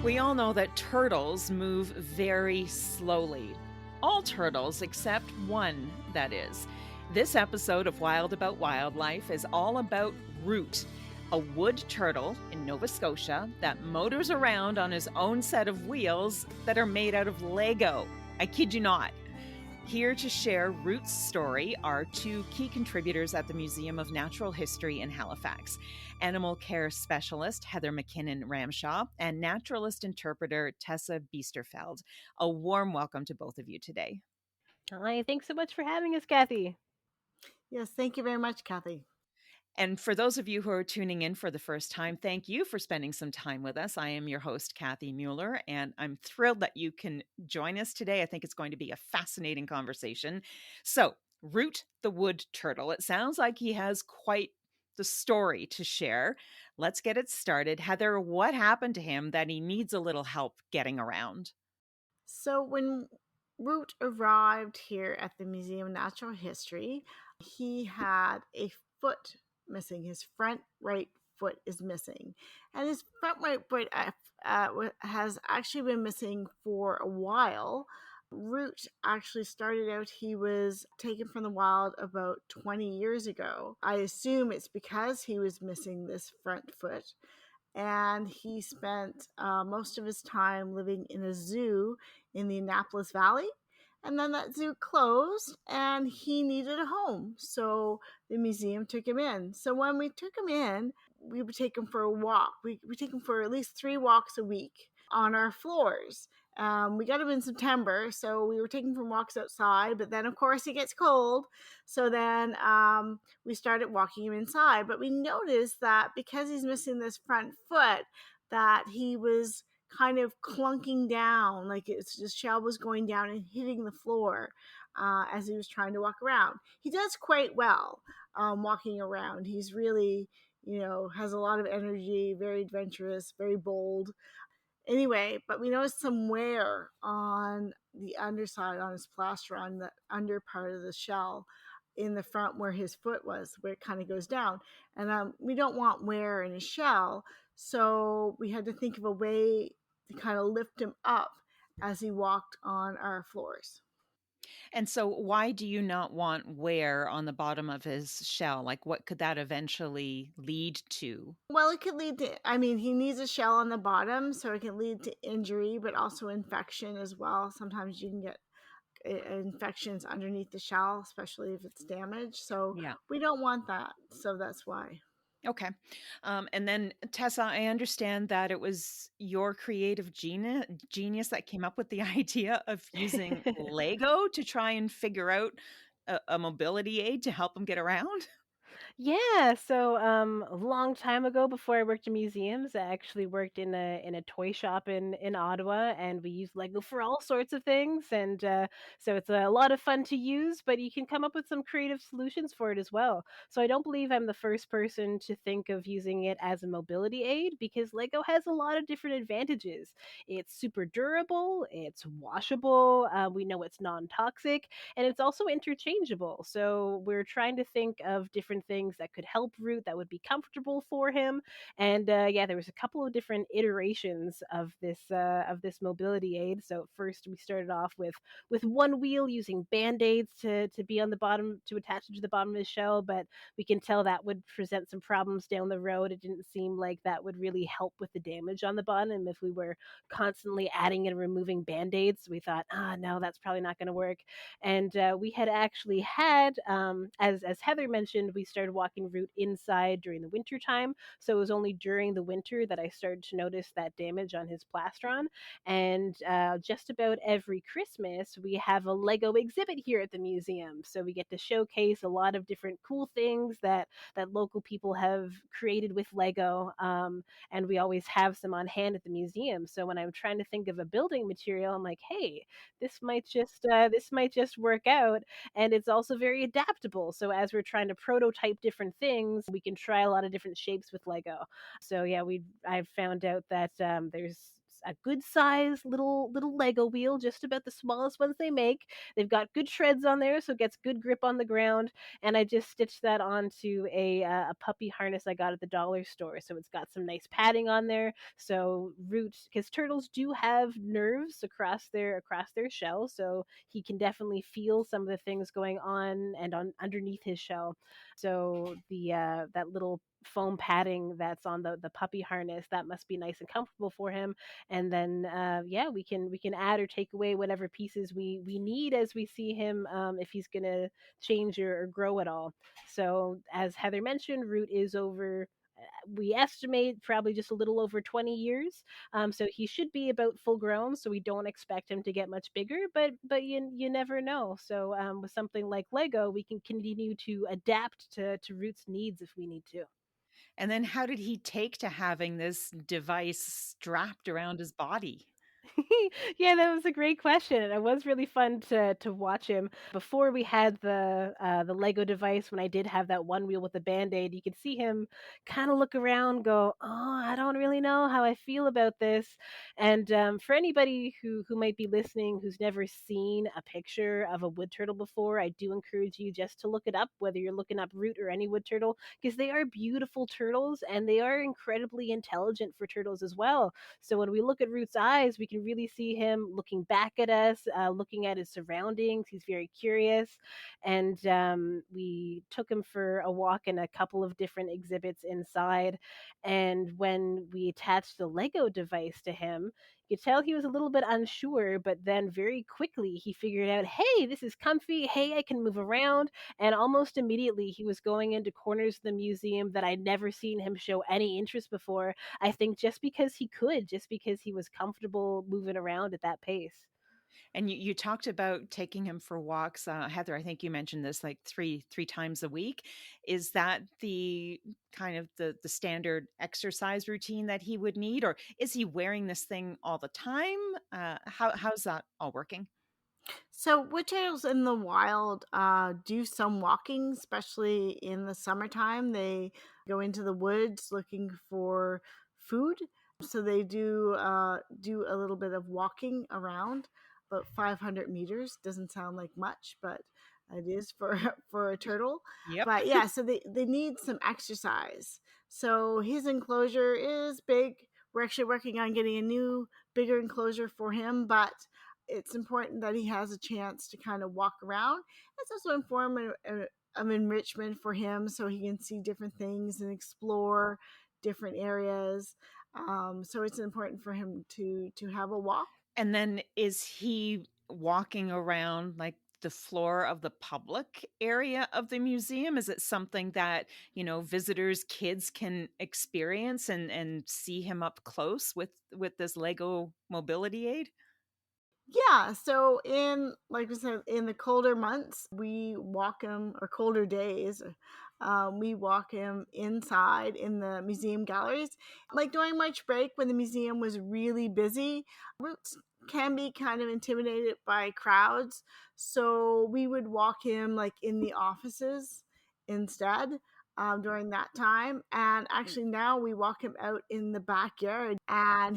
We all know that turtles move very slowly. All turtles except one, that is. This episode of Wild About Wildlife is all about Root, a wood turtle in Nova Scotia that motors around on his own set of wheels that are made out of Lego. I kid you not. Here to share Root's story are two key contributors at the Museum of Natural History in Halifax, animal care specialist Heather McKinnon-Ramshaw and naturalist interpreter Tessa Biesterfeld. A warm welcome to both of you today. Hi, thanks so much for having us, Kathy. Yes, thank you very much, Kathy. And for those of you who are tuning in for the first time, thank you for spending some time with us. I am your host, Kathy Mueller, and I'm thrilled that you can join us today. I think it's going to be a fascinating conversation. So, Root the wood turtle. It sounds like he has quite the story to share. Let's get it started. Heather, what happened to him that he needs a little help getting around? So when Root arrived here at the Museum of Natural History, he had a foot missing. His front right foot is missing. And his front right foot has actually been missing for a while. Root actually started out, he was taken from the wild about 20 years ago. I assume it's because he was missing this front foot. And he spent most of his time living in a zoo in the Annapolis Valley. And then that zoo closed and he needed a home. So the museum took him in. So when we took him in, we would take him for a walk. We take him for at least 3 walks a week on our floors. We got him in September, so we were taking from walks outside, but then of course it gets cold. So then we started walking him inside, but we noticed that because he's missing this front foot, that he was kind of clunking down, like his shell was going down and hitting the floor as he was trying to walk around. He does quite well walking around. He's really, has a lot of energy, very adventurous, very bold. Anyway, but we noticed some wear on the underside, on his plaster, on the under part of the shell in the front where his foot was, where it kind of goes down. And we don't want wear in his shell, so we had to think of a way to kind of lift him up as he walked on our floors. And so why do you not want wear on the bottom of his shell? Like, what could that eventually lead to? Well, it could lead to, he needs a shell on the bottom, so it can lead to injury, but also infection as well. Sometimes you can get infections underneath the shell, especially if it's damaged. So we don't want that. So that's why. Okay. And then Tessa, I understand that it was your creative genius that came up with the idea of using Lego to try and figure out a mobility aid to help him get around. Yeah, so a long time ago, before I worked in museums, I actually worked in a toy shop in Ottawa, and we used Lego for all sorts of things. And so it's a lot of fun to use, but you can come up with some creative solutions for it as well. So I don't believe I'm the first person to think of using it as a mobility aid, because Lego has a lot of different advantages. It's super durable, it's washable, we know it's non-toxic, and it's also interchangeable. So we're trying to think of different things that could help Root, that would be comfortable for him. And there was a couple of different iterations of this mobility aid. So first we started off with one wheel using band-aids to be on the bottom, to attach it to the bottom of his shell, but we can tell that would present some problems down the road. It didn't seem like that would really help with the damage on the bottom if we were constantly adding and removing band-aids. We thought, no, that's probably not going to work. And we had actually had, as Heather mentioned, we started walking Root inside during the winter time. So it was only during the winter that I started to notice that damage on his plastron. And just about every Christmas, we have a Lego exhibit here at the museum. So we get to showcase a lot of different cool things that local people have created with Lego. And we always have some on hand at the museum. So when I'm trying to think of a building material, I'm like, hey, this might just work out. And it's also very adaptable. So as we're trying to prototype different things, we can try a lot of different shapes with Lego. So yeah, I've found out that there's it's a good size little Lego wheel, just about the smallest ones they make. They've got good treads on there, so it gets good grip on the ground. And I just stitched that onto a puppy harness I got at the dollar store. So it's got some nice padding on there. So Root, because turtles do have nerves across their shell, so he can definitely feel some of the things going on and on underneath his shell. So the that little foam padding that's on the puppy harness, that must be nice and comfortable for him. And then yeah, we can add or take away whatever pieces we need as we see him, if he's gonna change or grow at all. So as Heather mentioned, Root is over, we estimate probably just a little over 20 years. So he should be about full grown. So we don't expect him to get much bigger, but you never know. So with something like Lego, we can continue to adapt to Root's needs if we need to. And then how did he take to having this device strapped around his body? Yeah, that was a great question, and it was really fun to watch him. Before we had the Lego device, when I did have that one wheel with the Band-Aid, you could see him kind of look around, go, "Oh, I don't really know how I feel about this." And for anybody who might be listening who's never seen a picture of a wood turtle before, I do encourage you just to look it up, whether you're looking up Root or any wood turtle, because they are beautiful turtles and they are incredibly intelligent for turtles as well. So when we look at Root's eyes, we can really see him looking back at us, looking at his surroundings. He's very curious. And we took him for a walk in a couple of different exhibits inside. And when we attached the Lego device to him, you could tell he was a little bit unsure, but then very quickly he figured out, hey, this is comfy. Hey, I can move around. And almost immediately he was going into corners of the museum that I'd never seen him show any interest before. I think just because he could, just because he was comfortable moving around at that pace. And you talked about taking him for walks. Heather, I think you mentioned this like three times a week. Is that the kind of the standard exercise routine that he would need, or is he wearing this thing all the time? How's that all working? So wood turtles in the wild do some walking, especially in the summertime. They go into the woods looking for food. So they do a little bit of walking around, about 500 meters. Doesn't sound like much, but it is for for a turtle. Yep. But yeah, so they need some exercise. So his enclosure is big. We're actually working on getting a new, bigger enclosure for him, but it's important that he has a chance to kind of walk around. It's also a form of enrichment for him, so he can see different things and explore different areas. So it's important for him to have a walk. And then is he walking around like the floor of the public area of the museum? Is it something that, visitors, kids can experience and see him up close with this Lego mobility aid? Yeah, so in, like I said, in the colder months, we walk him, or colder days, we walk him inside in the museum galleries. Like during March break, when the museum was really busy, Roots can be kind of intimidated by crowds. So we would walk him like in the offices instead. During that time, and actually now we walk him out in the backyard, and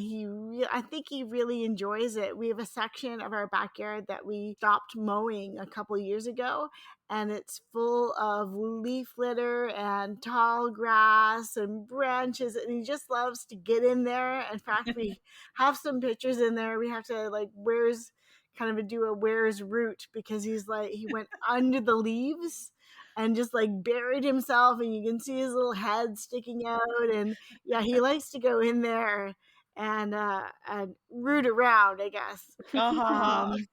I think he really enjoys it. We have a section of our backyard that we stopped mowing a couple years ago, and it's full of leaf litter and tall grass and branches, and he just loves to get in there. In fact, we have some pictures in there. We have to like, where's kind of do a where's Root, because he's like, he went under the leaves and just like buried himself, and you can see his little head sticking out. And yeah, he likes to go in there and root around, I guess. Uh-huh. um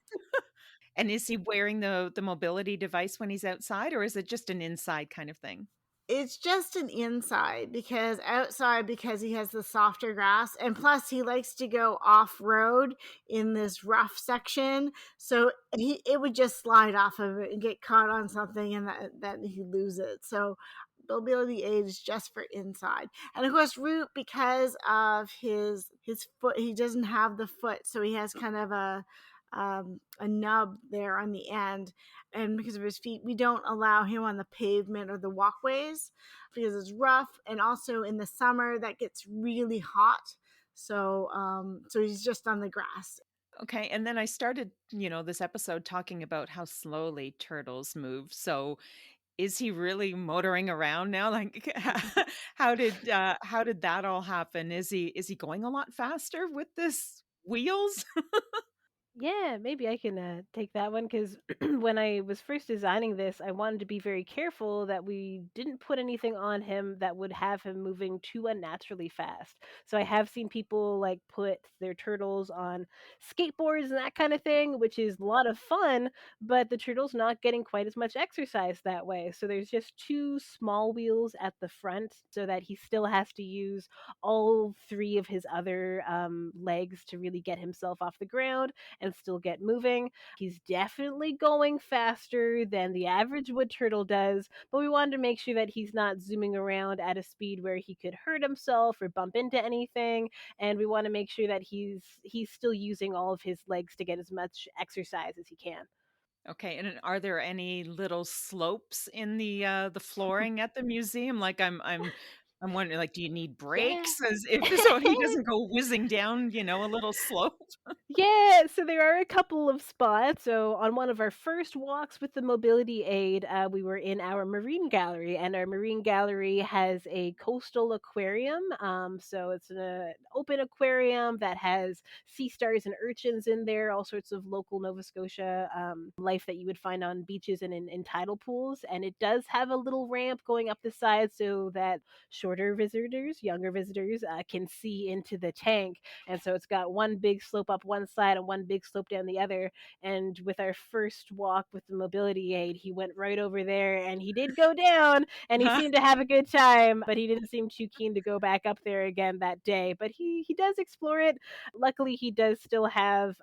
And is he wearing the mobility device when he's outside, or is it just an inside kind of thing? it's just an inside, because outside, because he has the softer grass, and plus he likes to go off road in this rough section, so it would just slide off of it and get caught on something, and that he lose it. So mobility aid is just for inside. And of course Root, because of his foot, he doesn't have the foot, so he has kind of a nub there on the end, and because of his feet, we don't allow him on the pavement or the walkways because it's rough. And also in the summer, that gets really hot, So he's just on the grass. Okay, and then I started, this episode talking about how slowly turtles move. So, is he really motoring around now? Like, how did that all happen? Is he going a lot faster with this wheels? Yeah, maybe I can take that one because when I was first designing this, I wanted to be very careful that we didn't put anything on him that would have him moving too unnaturally fast. So I have seen people like put their turtles on skateboards and that kind of thing, which is a lot of fun, but the turtle's not getting quite as much exercise that way. So there's just two small wheels at the front so that he still has to use all three of his other legs to really get himself off the ground and still get moving. He's definitely going faster than the average wood turtle does, but we wanted to make sure that he's not zooming around at a speed where he could hurt himself or bump into anything. And we want to make sure that he's still using all of his legs to get as much exercise as he can. Okay, and are there any little slopes in the flooring at the museum? Like, I'm wondering, like, do you need Yeah. brakes as if so he doesn't go whizzing down, a little slope? Yeah, so there are a couple of spots. So on one of our first walks with the mobility aid, we were in our marine gallery, and our marine gallery has a coastal aquarium. So it's an open aquarium that has sea stars and urchins in there, all sorts of local Nova Scotia life that you would find on beaches and in tidal pools. And it does have a little ramp going up the side so that shorter visitors, younger visitors, can see into the tank. And so it's got one big slope up one side and one big slope down the other. And with our first walk with the mobility aid, he went right over there and he did go down and he seemed to have a good time, but he didn't seem too keen to go back up there again that day. But he does explore it. Luckily, he does still have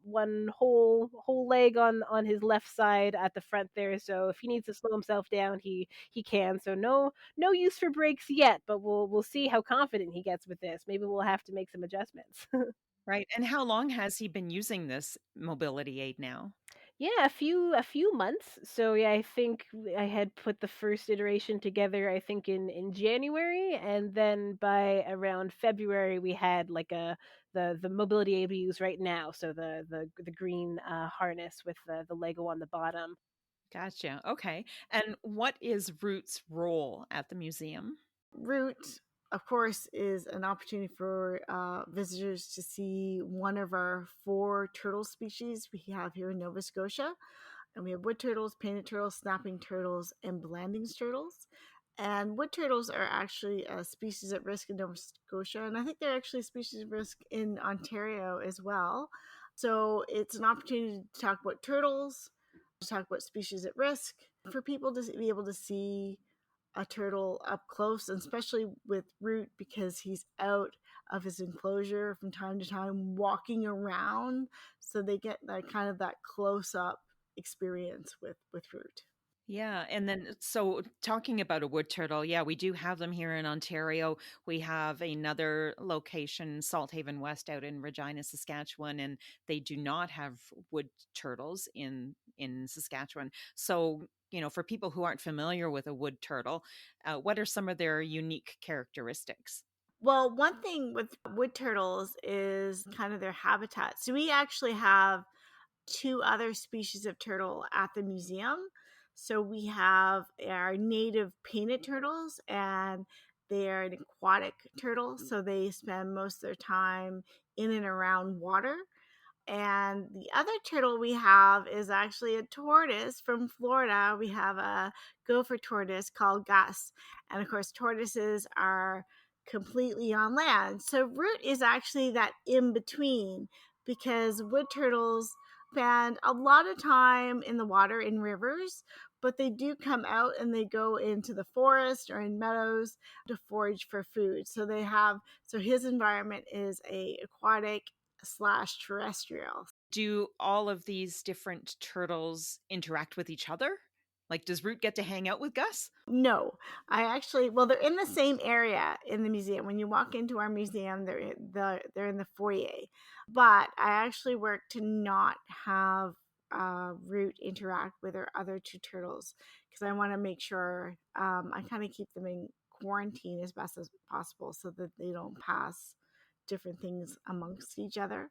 one whole leg on his left side at the front there. So if he needs to slow himself down, he can. So no use for brakes yet, but we'll see how confident he gets with this. Maybe we'll have to make some adjustments. Right, and how long has he been using this mobility aid now? Yeah, a few months. So yeah, I think I had put the first iteration together I think in January, and then by around February we had like the mobility aid we use right now, so the green harness with the Lego on the bottom. Gotcha, okay, and what is Root's role at the museum? Route, of course, is an opportunity for visitors to see one of our 4 turtle species we have here in Nova Scotia. And we have wood turtles, painted turtles, snapping turtles, and blandings turtles. And wood turtles are actually a species at risk in Nova Scotia, and I think they're actually a species at risk in Ontario as well. So it's an opportunity to talk about turtles, to talk about species at risk, for people to be able to see a turtle up close, and especially with Root because he's out of his enclosure from time to time walking around, so they get that kind of that close up experience with Root. Yeah, and then so talking about a wood turtle, yeah, we do have them here in Ontario. We have another location, Salthaven West, out in Regina, Saskatchewan, and they do not have wood turtles in Saskatchewan. So, for people who aren't familiar with a wood turtle, what are some of their unique characteristics? Well, one thing with wood turtles is kind of their habitat. So we actually have 2 other species of turtle at the museum. So we have our native painted turtles, and they are an aquatic turtle. So they spend most of their time in and around water. And the other turtle we have is actually a tortoise from Florida. We have a gopher tortoise called Gus. And of course, tortoises are completely on land. So Root is actually that in between, because wood turtles spend a lot of time in the water in rivers, but they do come out and they go into the forest or in meadows to forage for food. So his environment is a aquatic slash terrestrial. Do all of these different turtles interact with each other? Like, does Root get to hang out with Gus? No, well, they're in the same area in the museum. When you walk into our museum, they're in the foyer. But I actually work to not have Root interact with our other 2 turtles, because I want to make sure I kind of keep them in quarantine as best as possible so that they don't pass different things amongst each other.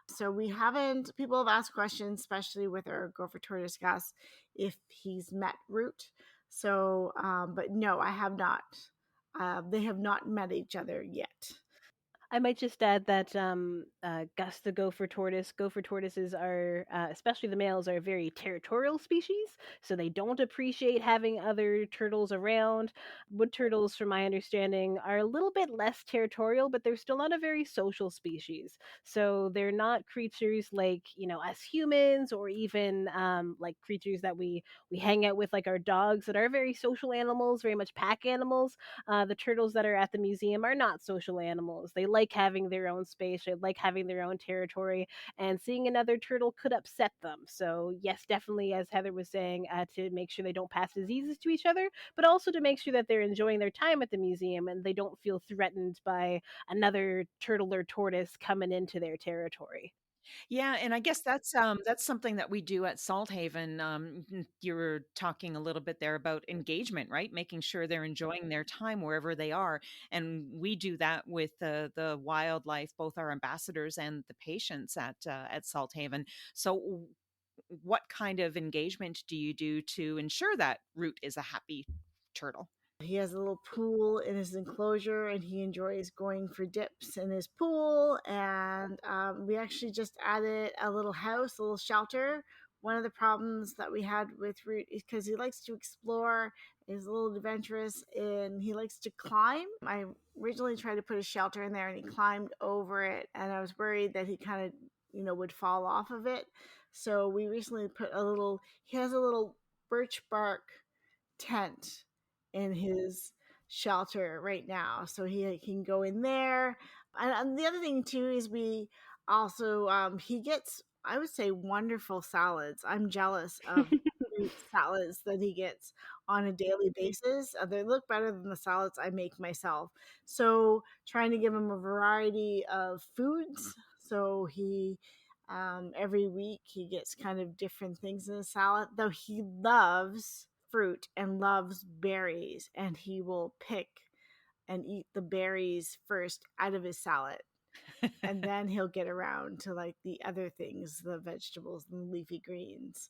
So we haven't, people have asked questions, especially with our gopher tortoise Gus, if he's met Root. So, but no, I have not. They have not met each other yet. I might just add that Gus the gopher tortoises are, especially the males, are a very territorial species, so they don't appreciate having other turtles around. Wood turtles, from my understanding, are a little bit less territorial, but they're still not a very social species. So they're not creatures like, us humans, or even like creatures that we hang out with, like our dogs, that are very social animals, very much pack animals. The turtles that are at the museum are not social animals. They like having their own space, they like having their own territory, and seeing another turtle could upset them. So, yes, definitely, as Heather was saying, to make sure they don't pass diseases to each other, but also to make sure that they're enjoying their time at the museum and they don't feel threatened by another turtle or tortoise coming into their territory. Yeah, and I guess that's something that we do at Salthaven. You were talking a little bit there about engagement, right? Making sure they're enjoying their time wherever they are, and we do that with the wildlife, both our ambassadors and the patients at Salthaven. So, what kind of engagement do you do to ensure that Root is a happy turtle? He has a little pool in his enclosure and he enjoys going for dips in his pool. And we actually just added a little house, a little shelter. One of the problems that we had with Root is because he likes to explore, is a little adventurous, and he likes to climb. I originally tried to put a shelter in there and he climbed over it. And I was worried that he kind of, would fall off of it. So we recently put he has a little birch bark tent in his shelter right now, so he can go in there. And the other thing too is we also he gets, I would say, wonderful salads. I'm jealous of fruit salads that he gets on a daily basis. They look better than the salads I make myself. So trying to give him a variety of foods. So he every week he gets kind of different things in the salad, though he loves fruit and loves berries, and he will pick and eat the berries first out of his salad, and then he'll get around to like the other things, the vegetables and leafy greens.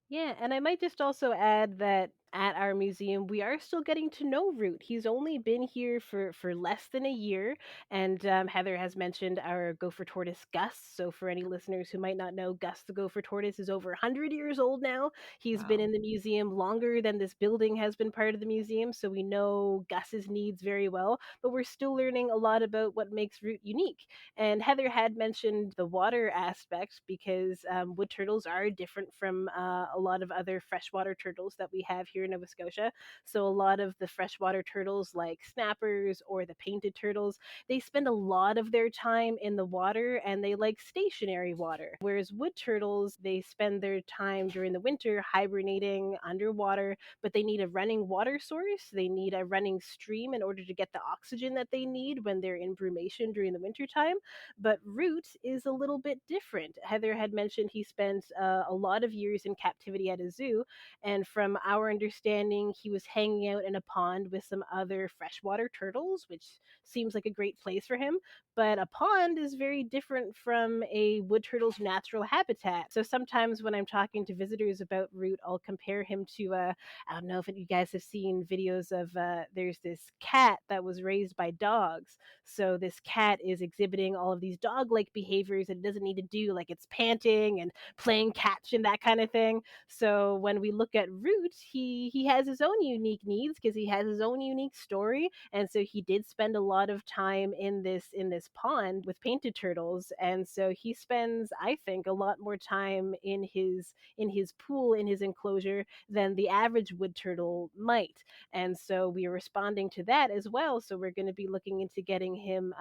Yeah, and I might just also add that at our museum, we are still getting to know Root. He's only been here for less than a year, and Heather has mentioned our gopher tortoise Gus. So, for any listeners who might not know, Gus the gopher tortoise is over 100 years old now. He's been Wow. in the museum longer than this building has been part of the museum, so we know Gus's needs very well. But we're still learning a lot about what makes Root unique. And Heather had mentioned the water aspect because wood turtles are different from a lot of other freshwater turtles that we have here in Nova Scotia. So, a lot of the freshwater turtles, like snappers or the painted turtles, they spend a lot of their time in the water and they like stationary water. Whereas wood turtles, they spend their time during the winter hibernating underwater, but they need a running water source. They need a running stream in order to get the oxygen that they need when they're in brumation during the winter time. But Root is a little bit different. Heather had mentioned he spent a lot of years in captivity at a zoo, and from our understanding, he was hanging out in a pond with some other freshwater turtles, which seems like a great place for him. But a pond is very different from a wood turtle's natural habitat. So sometimes when I'm talking to visitors about Root, I'll compare him to I don't know if you guys have seen videos of there's this cat that was raised by dogs. So this cat is exhibiting all of these dog-like behaviors that it doesn't need to do, like it's panting and playing catch and that kind of thing. So when we look at Root, he has his own unique needs because he has his own unique story, and so he did spend a lot of time in this pond with painted turtles, and so he spends, I think, a lot more time in his pool, in his enclosure, than the average wood turtle might. And so we are responding to that as well. So we're going to be looking into getting him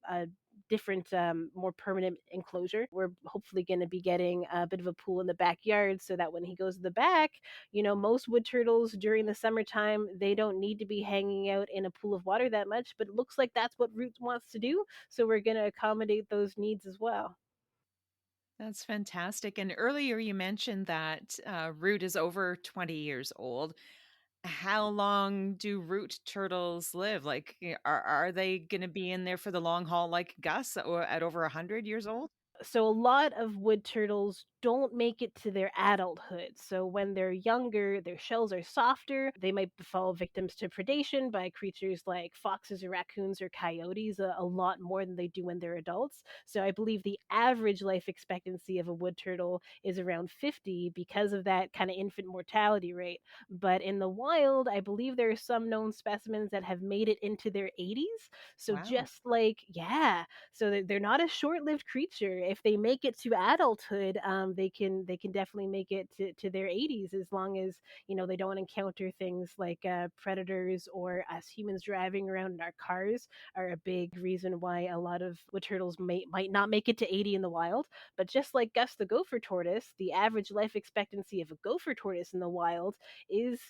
a different, more permanent enclosure. We're hopefully going to be getting a bit of a pool in the backyard so that when he goes to the back, most wood turtles during the summertime, they don't need to be hanging out in a pool of water that much, but it looks like that's what Root wants to do. So we're going to accommodate those needs as well. That's fantastic. And earlier you mentioned that Root is over 20 years old. How long do root turtles live? Like, are they going to be in there for the long haul like Gus or at over 100 years old? So a lot of wood turtles don't make it to their adulthood. So when they're younger, their shells are softer. They might fall victims to predation by creatures like foxes or raccoons or coyotes a lot more than they do when they're adults. So I believe the average life expectancy of a wood turtle is around 50 because of that kind of infant mortality rate. But in the wild, I believe there are some known specimens that have made it into their 80s. So Wow. just like, yeah, so they're not a short-lived creature. If they make it to adulthood, they can definitely make it to their 80s, as long as they don't encounter things like predators, or us humans driving around in our cars are a big reason why a lot of wood turtles might not make it to 80 in the wild. But just like Gus the gopher tortoise, the average life expectancy of a gopher tortoise in the wild is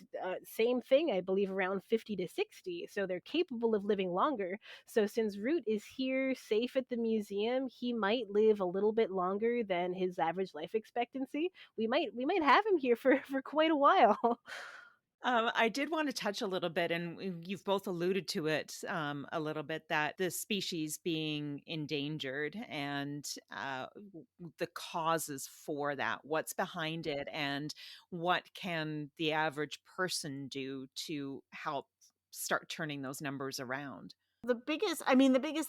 same thing, I believe, around 50 to 60. So they're capable of living longer. So since Root is here safe at the museum, he might live a little bit longer than his average life expectancy. We might have him here for for quite a while. I did want to touch a little bit, and you've both alluded to it a little bit, that the species being endangered and the causes for that, what's behind it, and what can the average person do to help start turning those numbers around? The biggest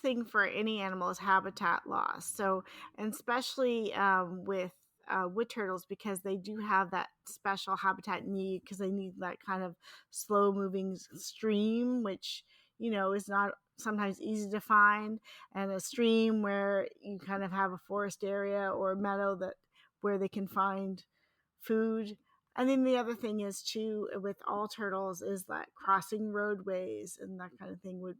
thing for any animal is habitat loss. So, and especially with wood turtles, because they do have that special habitat need, because they need that kind of slow moving stream, which, is not sometimes easy to find, and a stream where you kind of have a forest area or a meadow that where they can find food. And then the other thing is too, with all turtles, is that crossing roadways and that kind of thing would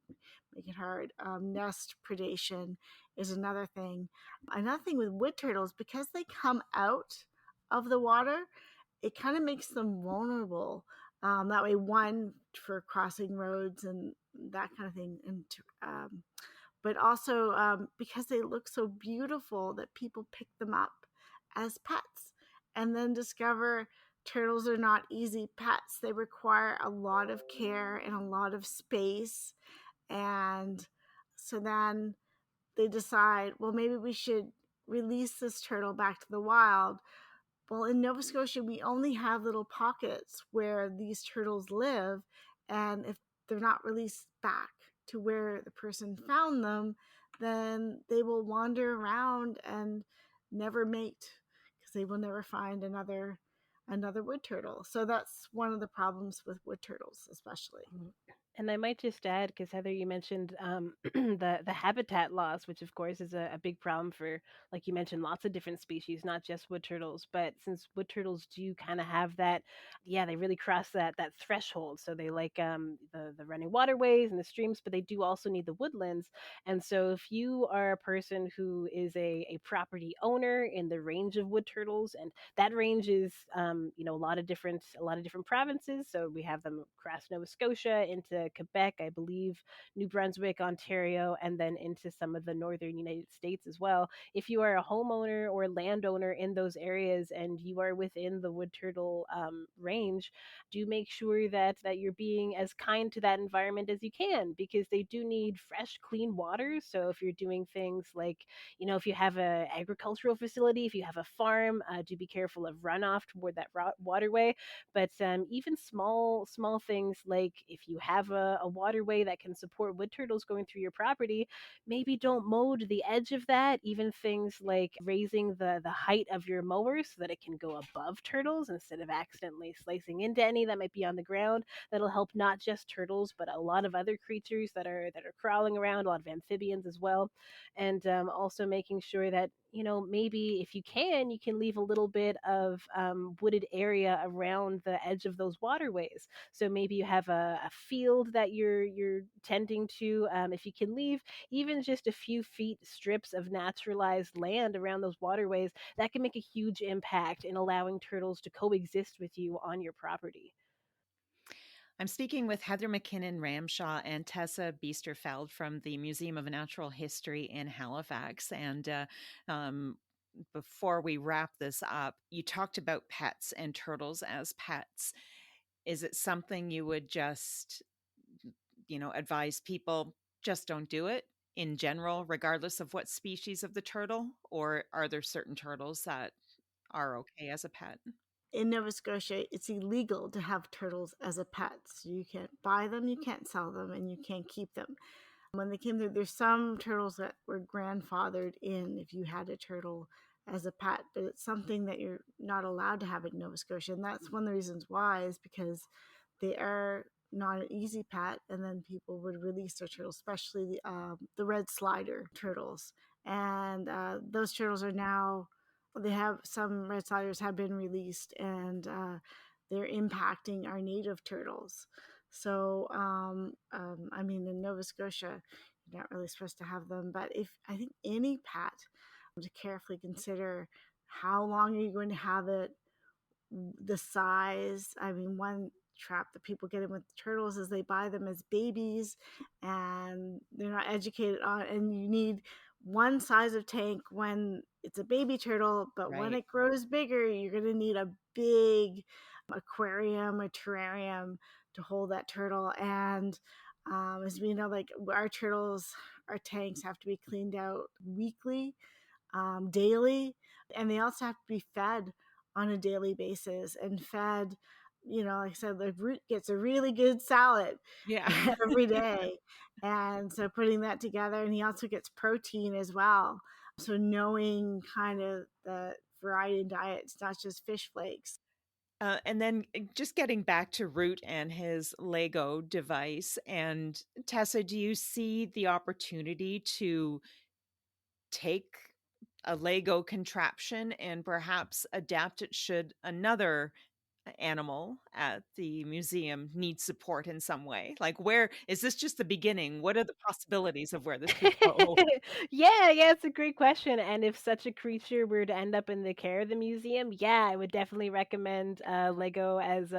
make it hard. Nest predation is another thing. Another thing with wood turtles, because they come out of the water, it kind of makes them vulnerable. That way, one, for crossing roads and that kind of thing, and but also because they look so beautiful that people pick them up as pets and then discover turtles are not easy pets. They require a lot of care and a lot of space. And so then they decide, well, maybe we should release this turtle back to the wild. Well, in Nova Scotia, we only have little pockets where these turtles live. And if they're not released back to where the person found them, then they will wander around and never mate, because they will never find another wood turtle. So that's one of the problems with wood turtles, especially. And I might just add, because Heather, you mentioned the habitat loss, which of course is a big problem for, like you mentioned, lots of different species, not just wood turtles. But since wood turtles do kind of have that, yeah, they really cross that threshold. So they like the running waterways and the streams, but they do also need the woodlands. And so if you are a person who is a property owner in the range of wood turtles, and that range is a lot of different provinces. So we have them across Nova Scotia into Quebec, I believe, New Brunswick, Ontario, and then into some of the northern United States as well. If you are a homeowner or landowner in those areas and you are within the wood turtle range, do make sure that you're being as kind to that environment as you can, because they do need fresh, clean water. So if you're doing things like, if you have a agricultural facility, if you have a farm, do be careful of runoff toward that waterway. But even small things, like if you have a waterway that can support wood turtles going through your property, maybe don't mow to the edge of that. Even things like raising the height of your mower so that it can go above turtles instead of accidentally slicing into any that might be on the ground. That'll help not just turtles, but a lot of other creatures that are crawling around, a lot of amphibians as well. And also making sure that, maybe if you can leave a little bit of wooded area around the edge of those waterways. So maybe you have a field that you're tending to. If you can leave even just a few feet strips of naturalized land around those waterways, that can make a huge impact in allowing turtles to coexist with you on your property. I'm speaking with Heather McKinnon-Ramshaw and Tessa Biesterfeld from the Museum of Natural History in Halifax. And um, before we wrap this up, you talked about pets and turtles as pets. is it something you would just, advise people just don't do it in general, regardless of what species of the turtle? Or are there certain turtles that are okay as a pet? In Nova Scotia, it's illegal to have turtles as a pet. So you can't buy them, you can't sell them, and you can't keep them. When they came through, there's some turtles that were grandfathered in if you had a turtle as a pet, but it's something that you're not allowed to have in Nova Scotia. And that's one of the reasons why, is because they are not an easy pet, and then people would release their turtles, especially the red slider turtles. And those turtles are now, they have, some red sliders have been released, and they're impacting our native turtles. So, I mean, in Nova Scotia, you're not really supposed to have them. But if, I think any pet, to carefully consider how long are you going to have it, the size. I mean, one trap that people get in with turtles is they buy them as babies, and they're not educated on, and you need one size of tank when it's a baby turtle, but when Right. it grows bigger, you're going to need a big aquarium or terrarium to hold that turtle. And as we know, like our turtles, our tanks have to be cleaned out weekly, daily, and they also have to be fed on a daily basis, and fed, like I said, the root gets a really good salad Yeah. every day. And so putting that together, and he also gets protein as well. So knowing kind of the variety in diet, it's not just fish flakes. And then just getting back to Root and his Lego device. And Tessa, do you see the opportunity to take a Lego contraption and perhaps adapt it should another animal at the museum need support in some way? Like, where is this just the beginning? What are the possibilities of where this could go? Yeah, it's a great question. And if such a creature were to end up in the care of the museum, yeah, I would definitely recommend Lego as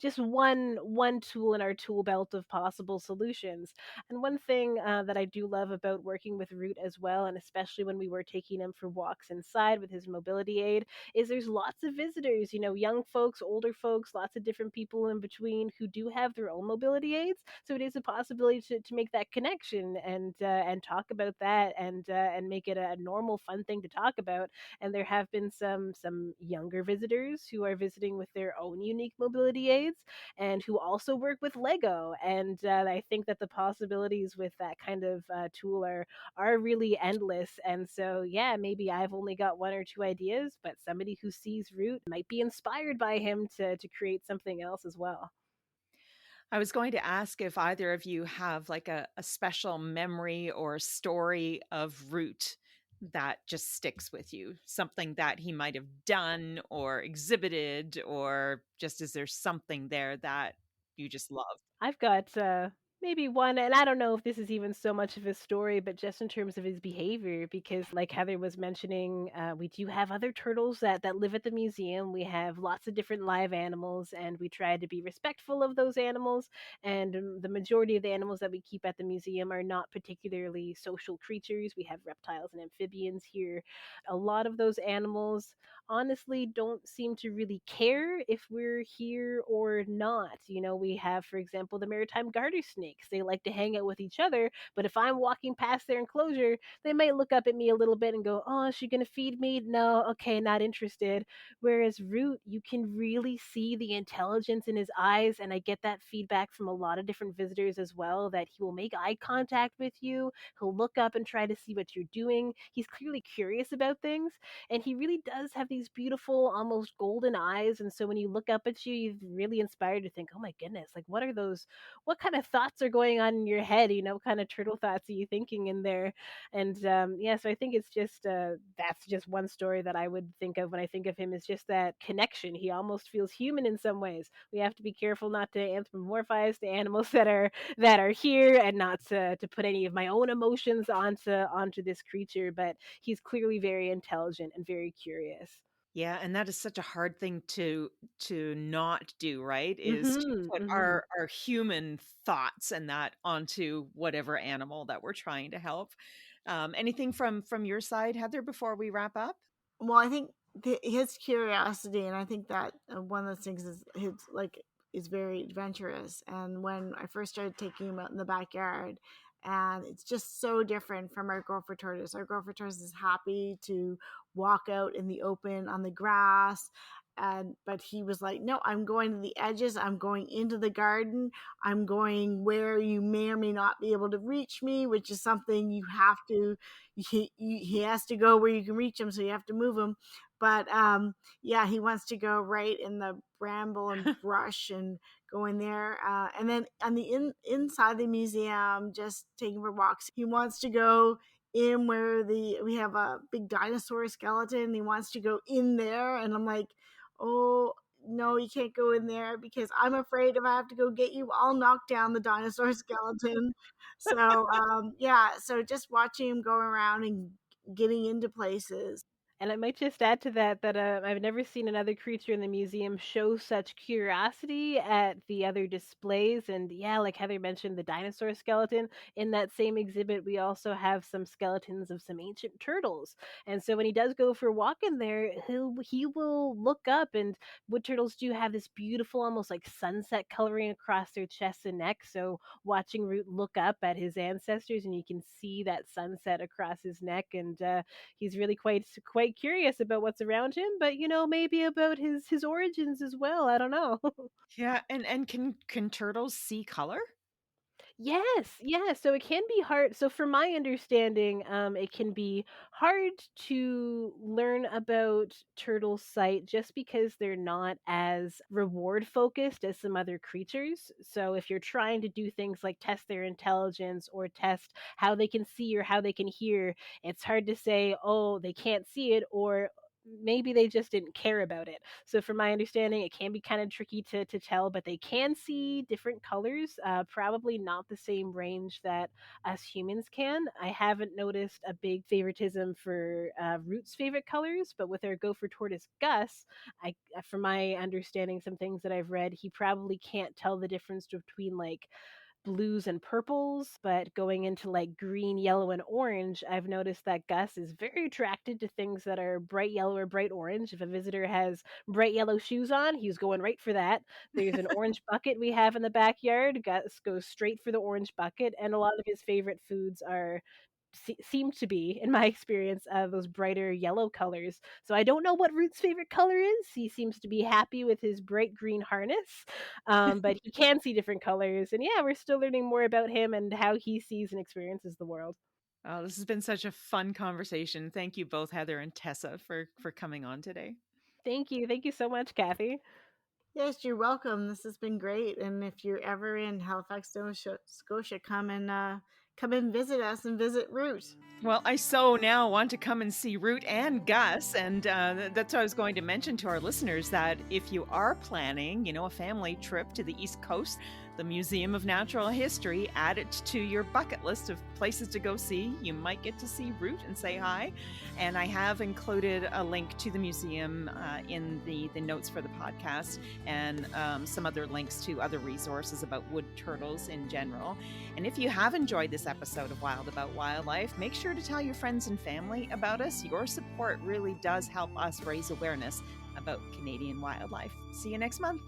just one tool in our tool belt of possible solutions. And one thing that I do love about working with Root as well, and especially when we were taking him for walks inside with his mobility aid, is there's lots of visitors, young folks, older folks, lots of different people in between who do have their own mobility aids. So it is a possibility to make that connection and talk about that and make it a normal, fun thing to talk about. And there have been some younger visitors who are visiting with their own unique mobility aids and who also work with Lego. And I think that the possibilities with that kind of tool are really endless. And so, yeah, maybe I've only got one or two ideas, but somebody who sees Root might be inspired by him to create something else as well. I was going to ask if either of you have like a special memory or story of Root that just sticks with you, something that he might have done or exhibited, or just is there something there that you just love? I've got maybe one, and I don't know if this is even so much of a story, but just in terms of his behavior, because like Heather was mentioning, we do have other turtles that live at the museum. We have lots of different live animals, and we try to be respectful of those animals. And the majority of the animals that we keep at the museum are not particularly social creatures. We have reptiles and amphibians here. A lot of those animals honestly don't seem to really care if we're here or not. We have, for example, the maritime garter snakes. They like to hang out with each other, but if I'm walking past their enclosure, they might look up at me a little bit and go, "Oh, is she going to feed me? No, okay, not interested." Whereas Root, you can really see the intelligence in his eyes, and I get that feedback from a lot of different visitors as well, that he will make eye contact with you. He'll look up and try to see what you're doing. He's clearly curious about things, and he really does have these beautiful, almost golden eyes. And so when you look up at you, you're really inspired to think, oh my goodness, like what are those, what kind of thoughts are going on in your head? What kind of turtle thoughts are you thinking in there? And yeah, so I think it's just that's just one story that I would think of when I think of him, is just that connection. He almost feels human in some ways. We have to be careful not to anthropomorphize the animals that are here, and not to put any of my own emotions onto this creature. But he's clearly very intelligent and very curious. Yeah, and that is such a hard thing to not do, right? Is to Mhm. put Mhm. our human thoughts and that onto whatever animal that we're trying to help. Anything from your side, Heather, before we wrap up? Well, I think his curiosity, and I think that one of the things is his, like, is very adventurous. And when I first started taking him out in the backyard, and it's just so different from our gopher tortoise. Our gopher tortoise is happy to walk out in the open on the grass. But he was like, no, I'm going to the edges. I'm going into the garden. I'm going where you may or may not be able to reach me, which is something you have to, he has to go where you can reach him. So you have to move him. But yeah, he wants to go right in the bramble and brush and go in there. And then on the inside the museum, just taking for walks, he wants to go in where we have a big dinosaur skeleton. He wants to go in there. And I'm like, oh, no, you can't go in there because I'm afraid if I have to go get you, I'll knock down the dinosaur skeleton. So, yeah, so just watching him go around and getting into places. And I might just add to that that I've never seen another creature in the museum show such curiosity at the other displays. And yeah, like Heather mentioned, the dinosaur skeleton. In that same exhibit, we also have some skeletons of some ancient turtles. And so when he does go for a walk in there, he will look up. And wood turtles do have this beautiful, almost like sunset coloring across their chests and neck. So watching Root look up at his ancestors, and you can see that sunset across his neck, and he's really quite curious about what's around him, but maybe about his origins as well. I don't know. Yeah, and can turtles see color? Yes, yeah. So it can be hard. So from my understanding, it can be hard to learn about turtle sight just because they're not as reward focused as some other creatures. So if you're trying to do things like test their intelligence or test how they can see or how they can hear, it's hard to say, oh, they can't see it, or maybe they just didn't care about it. So from my understanding, it can be kind of tricky to tell, but they can see different colors, probably not the same range that us humans can. I haven't noticed a big favoritism for Root's favorite colors, but with our gopher tortoise Gus, from my understanding, some things that I've read, he probably can't tell the difference between like blues and purples, but going into like green, yellow, and orange, I've noticed that Gus is very attracted to things that are bright yellow or bright orange. If a visitor has bright yellow shoes on, he's going right for that. There's an orange bucket we have in the backyard. Gus goes straight for the orange bucket, and a lot of his favorite foods are seem to be, in my experience, those brighter yellow colors. So I don't know what Root's favorite color is. He seems to be happy with his bright green harness, but he can see different colors. And yeah, we're still learning more about him and how he sees and experiences the world. Oh, this has been such a fun conversation. Thank you both, Heather and Tessa, for coming on today. Thank you. Thank you so much, Kathy. Yes, you're welcome. This has been great. And if you're ever in Halifax, Nova Scotia, come and visit us and visit Root. Well, I so now want to come and see Root and Gus, and that's what I was going to mention to our listeners, that if you are planning, a family trip to the East Coast, the Museum of Natural History, add it to your bucket list of places to go see. You might get to see Root and say hi. And I have included a link to the museum in the notes for the podcast, and some other links to other resources about wood turtles in general. And if you have enjoyed this episode of Wild About Wildlife, make sure to tell your friends and family about us. Your support really does help us raise awareness about Canadian wildlife. See you next month.